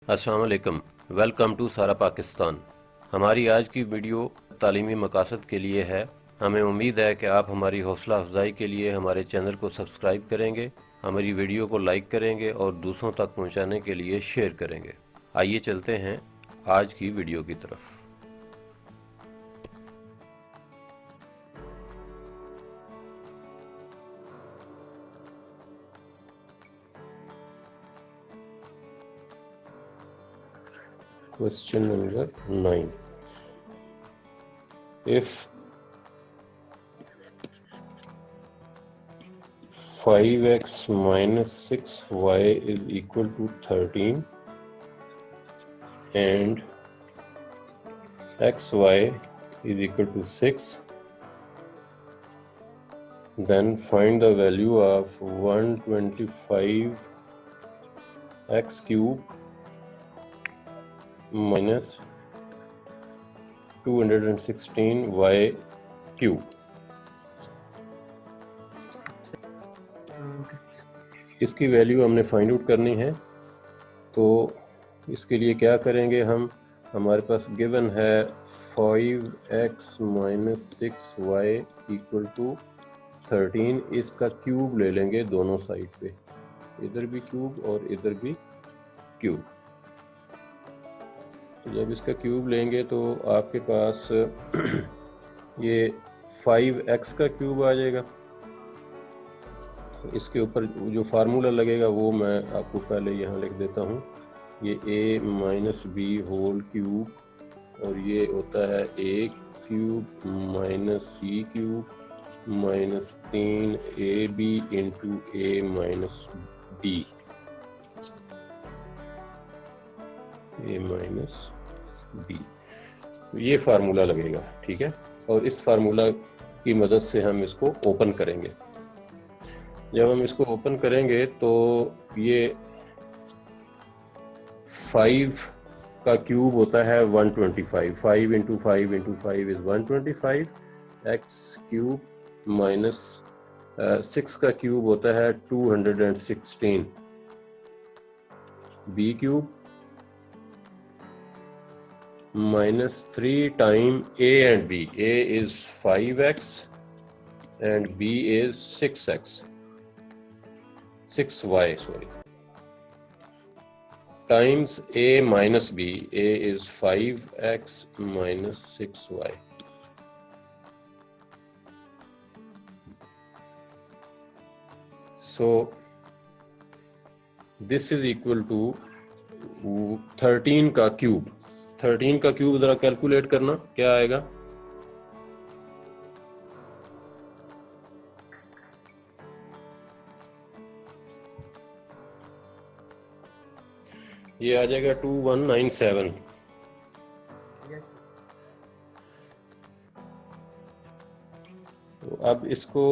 अस्सलाम वालेकुम। Welcome to सारा पाकिस्तान। हमारी आज की वीडियो तालीमी मकासद के लिए है। हमें उम्मीद है कि आप हमारी हौसला अफजाई के लिए हमारे चैनल को सब्सक्राइब करेंगे, हमारी वीडियो को लाइक करेंगे और दूसरों तक पहुंचाने के लिए शेयर करेंगे। आइए चलते हैं आज की वीडियो की तरफ। Question number 9। If 5x minus 6y is equal to 13 and xy is equal to 6, then find the value of 125 x cube minus 216 y cube। इसकी वैल्यू हमने फाइंड आउट करनी है, तो इसके लिए क्या करेंगे हम। हमारे पास गिवन है 5x minus 6y equal to 13। इसका क्यूब ले लेंगे दोनों साइड पे, इधर भी क्यूब और इधर भी क्यूब। तो जब इसका क्यूब लेंगे तो आपके पास ये 5x का क्यूब आ जाएगा। तो इसके ऊपर जो फार्मूला लगेगा वो मैं आपको पहले यहाँ लिख देता हूँ। ये a minus B whole cube और ये होता है a cube minus C cube minus 3ab into a minus B, a minus B. ये फार्मूला लगेगा, ठीक है। और इस फार्मूला की मदद से हम इसको ओपन करेंगे। जब हम इसको ओपन करेंगे तो ये 5 का क्यूब होता है 125। 5 into 5 into 5 is 125 X cube minus 6 का क्यूब होता है 216 B cube minus 3 time a and b। a is 5x and b is 6y, sorry, times a minus b। a is 5x minus 6y। So this is equal to 13 का cube. 13 का cube जरा calculate करना क्या आएगा। ये आ जाएगा 2197। तो अब इसको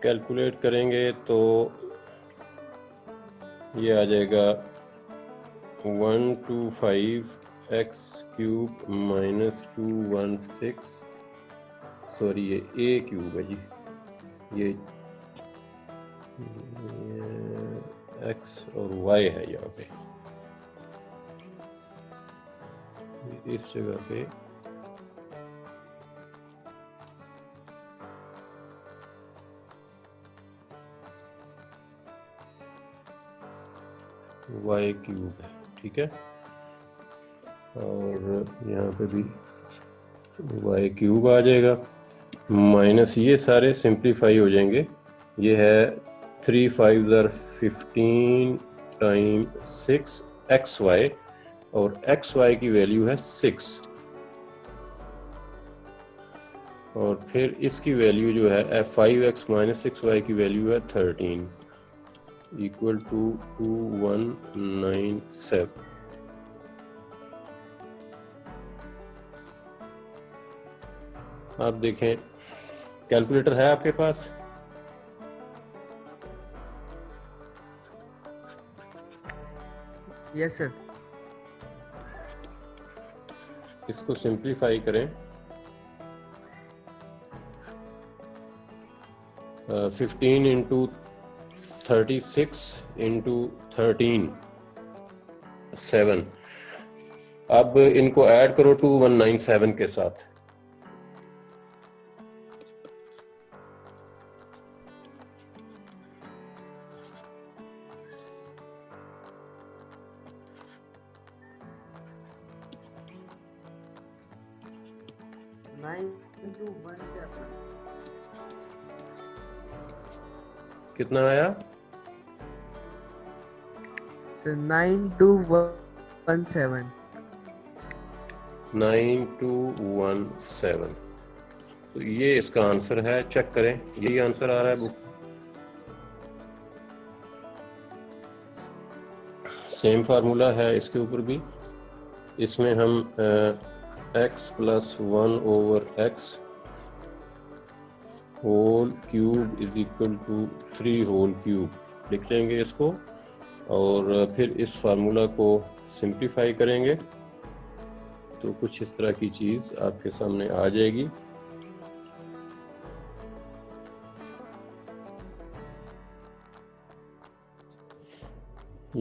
कैलकुलेट करेंगे तो ये आ जाएगा 125 x क्यूब माइनस 216, सॉरी ये a क्यूब है जी, ये x और y है यहाँ पे, इस जगह पे y क्यूब है, ठीक है। और यहाँ पे भी y क्यूब आ जाएगा माइनस ये सारे सिंप्लीफाई हो जाएंगे। ये है 3 5 are 15 टाइम 6 xy और xy की वैल्यू है 6 और फिर इसकी वैल्यू जो है 5x माइनस 6y की वैल्यू है 13 इक्वल टू 2197। आप देखें कैलकुलेटर है आपके पास। Yes sir. इसको सिंप्लीफाई करें। 15 इंटू 36 इंटू 13 7। अब इनको ऐड करो 2197 के साथ। कितना आया? 9217। 9217। तो ये इसका आंसर है, चेक करें, यही आंसर आ रहा है बुक। सेम फार्मूला है इसके ऊपर भी। इसमें हम x plus 1 over x whole cube is equal to 3 whole cube लिख लेंगे इसको, और फिर इस फार्मूला को सिंप्लीफाई करेंगे तो कुछ इस तरह की चीज़ आपके सामने आ जाएगी।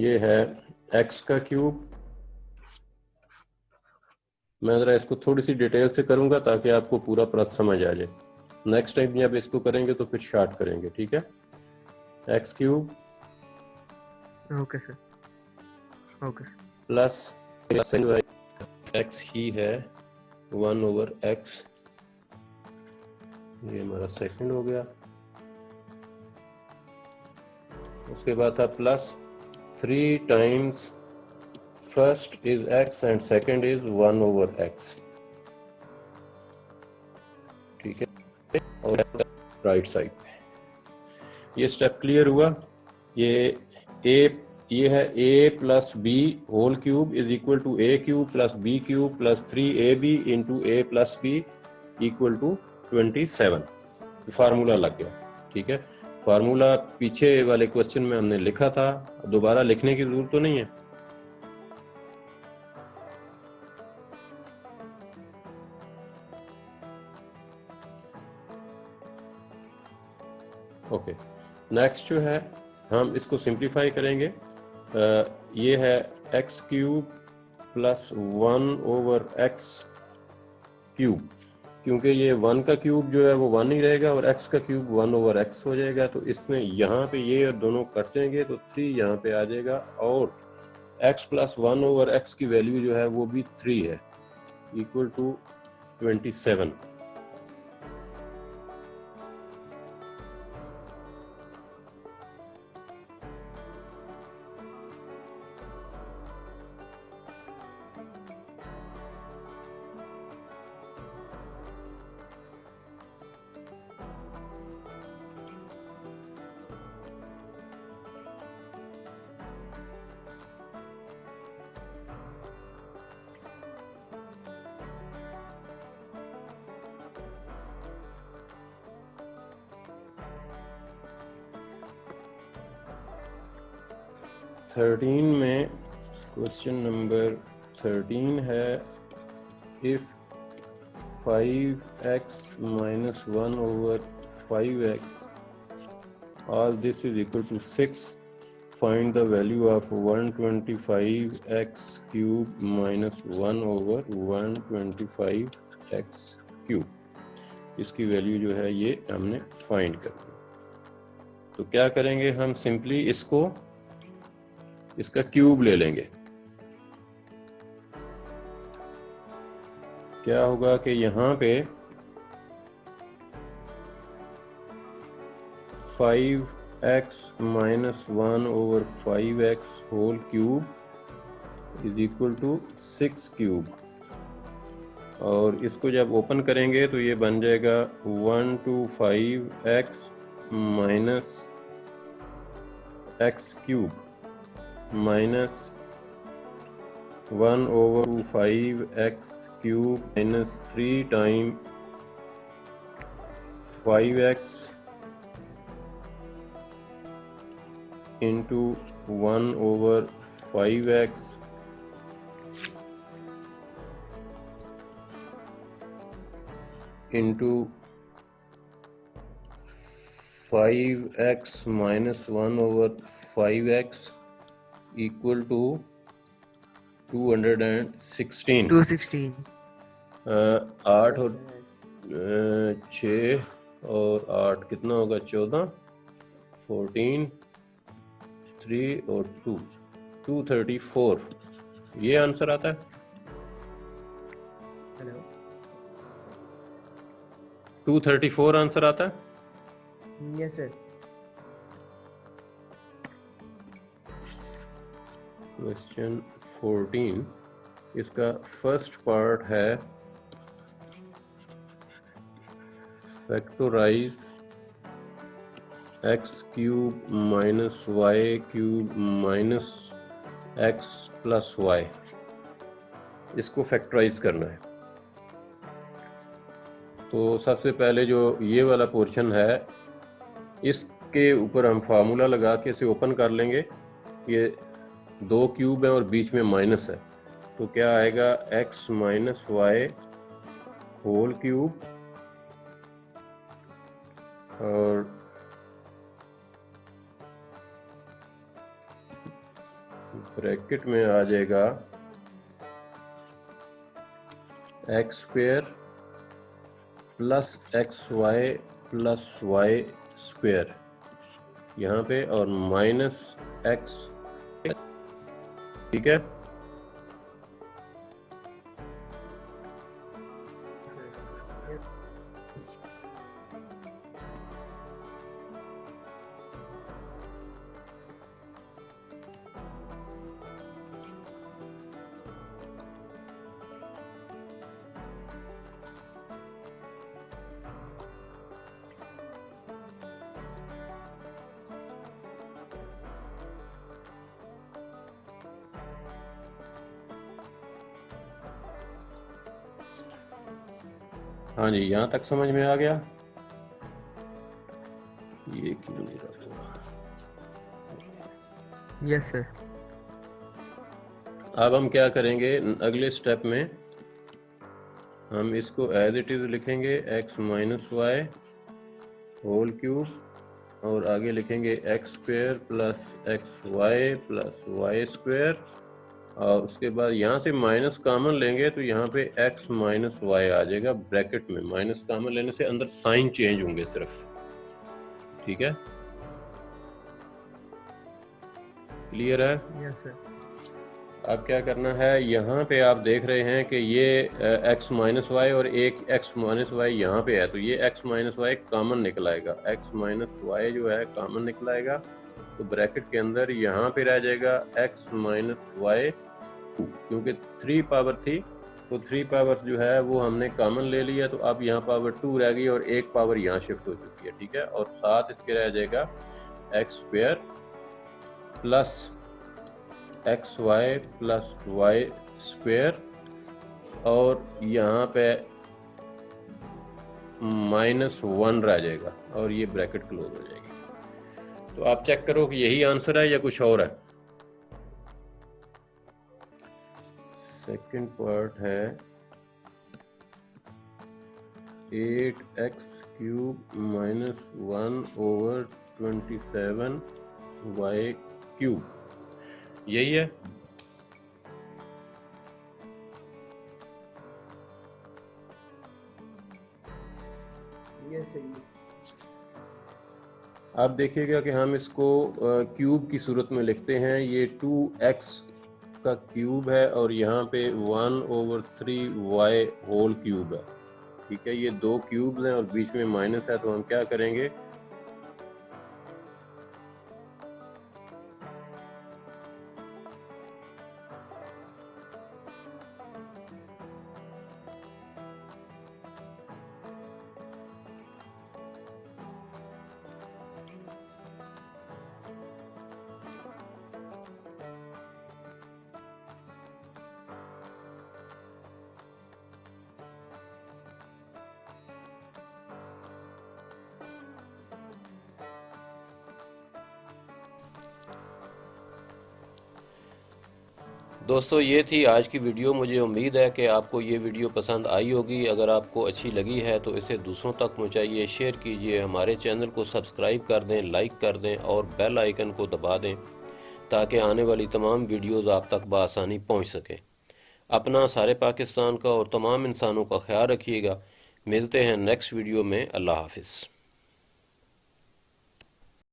ये है x का क्यूब। मैं ज़रा इसको थोड़ी सी डिटेल से करूँगा ताकि आपको पूरा प्लस समझ आ जाए। नेक्स्ट टाइम जब इसको करेंगे तो फिर शार्ट करेंगे, ठीक है? x cube okay sir, okay sir. Plus x ही है 1 ओवर x, ये हमारा सेकंड हो गया। उसके बाद था plus 3 times first is x and second is 1 over x, ठीक है? और राइट साइड पे ये स्टेप क्लियर हुआ। ये है a plus B whole cube is equal to a cube plus b cube plus 3ab into a plus b equal to 27। Formula लग गया, ठीक है? फार्मूला पीछे वाले क्वेश्चन में हमने लिखा था, दोबारा लिखने की जरूरत तो नहीं है। ओके, नेक्स्ट जो है हम इसको सिंप्लीफाई करेंगे। ये है x cube plus 1 over x cube, क्योंकि ये 1 का क्यूब जो है वो 1 ही रहेगा और x का क्यूब 1 ओवर x हो जाएगा, तो इसमें यहाँ पे ये दोनों कट जाएंगे तो 3 यहाँ पे आ जाएगा, और x प्लस 1 ओवर x की वैल्यू जो है वो भी 3 है, इक्वल टू 27। थर्टीन में क्वेश्चन नंबर 13 है, if 5x minus 1 over 5x all this is equal to 6, find the value of 125x cube minus 1 over 125x cube। इसकी वैल्यू जो है ये हमने फाइंड करनी। तो क्या करेंगे हम, सिंपली इसका क्यूब ले लेंगे। क्या होगा कि यहाँ पे 5x minus 1 over 5x whole cube is equal to 6 cube, और इसको जब ओपन करेंगे तो ये बन जाएगा 125x minus x cube minus 1 over 5x cube minus 3 time 5x into 1 over 5x into 5x minus 1/5x equal to 216। 216 8 और 6 और 8 कितना होगा? 14, 14, 3 और 2, 234। ये आंसर आता है। हेलो 234 आंसर आता है। यस सर क्वेश्चन 14, इसका फर्स्ट पार्ट है factorise x cube minus y cube minus x plus y, इसको फैक्टराइज करना है। तो सबसे पहले जो ये वाला पोर्शन है इसके ऊपर हम फार्मूला लगा के इसे ओपन कर लेंगे। ये 2 क्यूब है और बीच में माइनस है, तो क्या आएगा? x minus y whole cube और ब्रैकेट में आ जाएगा x square plus x y plus y square यहाँ पे, और माइनस एक्स। ठीक है, हाँ जी, यहाँ तक समझ में आ गया। ये क्यों नहीं रहा? यस सर अब हम क्या करेंगे अगले स्टेप में, हम इसको एज इट इज लिखेंगे x minus y whole cube और आगे लिखेंगे x square plus x y plus y square, और उसके बाद यहाँ से माइनस कॉमन लेंगे तो यहाँ पे x माइनस वाई आ जाएगा ब्रैकेट में। माइनस कॉमन लेने से अंदर साइन चेंज होंगे सिर्फ। ठीक है, क्लियर है? यस सर अब क्या करना है, यहाँ पे आप देख रहे हैं कि ये x माइनस वाई और एक x माइनस वाई यहाँ पे है, तो ये x माइनस वाई कॉमन निकल आएगा। x माइनस वाई जो है कॉमन निकल आएगा, तो ब्रैकेट के अंदर यहाँ पे रह जाएगा x माइनस वाई, क्योंकि 3 पावर थी तो 3 पावर्स जो है वो हमने कॉमन ले लिया, तो अब यहाँ पावर 2 रह गई और एक पावर यहाँ शिफ्ट हो चुकी है। ठीक है, और साथ इसके रह जाएगा x square plus x y plus y square, और यहाँ पे -1 रह जाएगा और ये ब्रैकेट क्लोज हो जाएगी। तो आप चेक करो कि यही आंसर है या कुछ और है। सेकंड पार्ट है 8x cube minus 1/27 Y cube, यही है। यस सर आप देखिएगा कि हम इसको क्यूब की सूरत में लिखते हैं। ये 2x का क्यूब है और यहाँ पे 1/3y होल क्यूब है। ठीक है, ये 2 क्यूब्स हैं और बीच में माइनस है, तो हम क्या करेंगे, दोस्तों ये थी आज की वीडियो। मुझे उम्मीद है कि आपको ये वीडियो पसंद आई होगी। अगर आपको अच्छी लगी है तो इसे दूसरों तक पहुंचाइए, शेयर कीजिए, हमारे चैनल को सब्सक्राइब कर दें, लाइक कर दें और बेल आइकन को दबा दें ताकि आने वाली तमाम वीडियोस आप तक बआसानी पहुंच सकें। अपना, सारे पाकिस्तान का और तमाम इंसानों का ख्याल रखिएगा। मिलते हैं नेक्स्ट वीडियो में। अल्लाह हाफिज़।